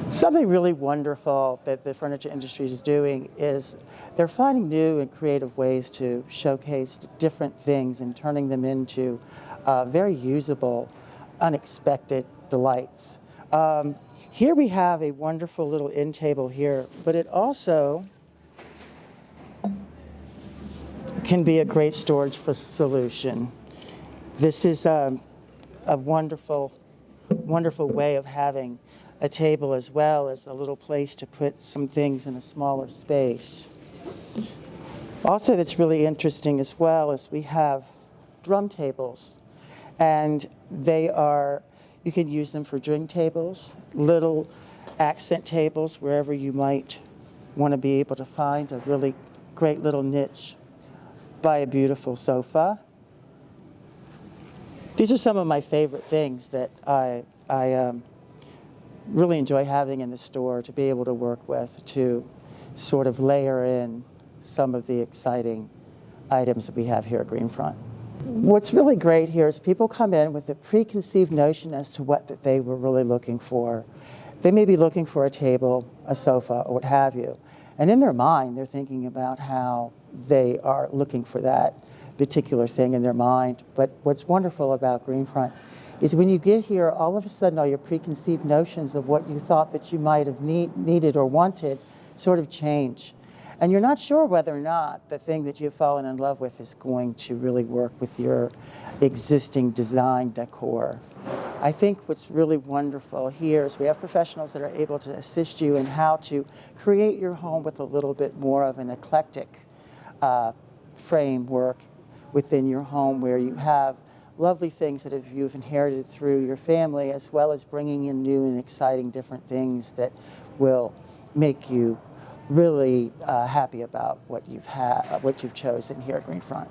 Something really wonderful that the furniture industry is doing is they're finding new and creative ways to showcase different things and turning them into very usable, unexpected delights. Here we have a wonderful little end table here, but it also can be a great storage solution. This is a wonderful, wonderful way of having a table as well as a little place to put some things in a smaller space. Also, that's really interesting as well is we have drum tables, and you can use them for drink tables, little accent tables, wherever you might want to be able to find a really great little niche by a beautiful sofa. These are some of my favorite things that I really enjoy having in the store to be able to work with, to sort of layer in some of the exciting items that we have here at Greenfront. What's really great here is people come in with a preconceived notion as to what that they were really looking for. They may be looking for a table, a sofa, or what have you. And in their mind, they're thinking about how they are looking for that particular thing in their mind. But what's wonderful about Greenfront is when you get here, all of a sudden all your preconceived notions of what you thought that you might have needed or wanted sort of change. And you're not sure whether or not the thing that you've fallen in love with is going to really work with your existing design decor. I think what's really wonderful here is we have professionals that are able to assist you in how to create your home with a little bit more of an eclectic framework within your home, where you have lovely things that you've inherited through your family, as well as bringing in new and exciting different things that will make you really happy about what you've chosen here at Greenfront.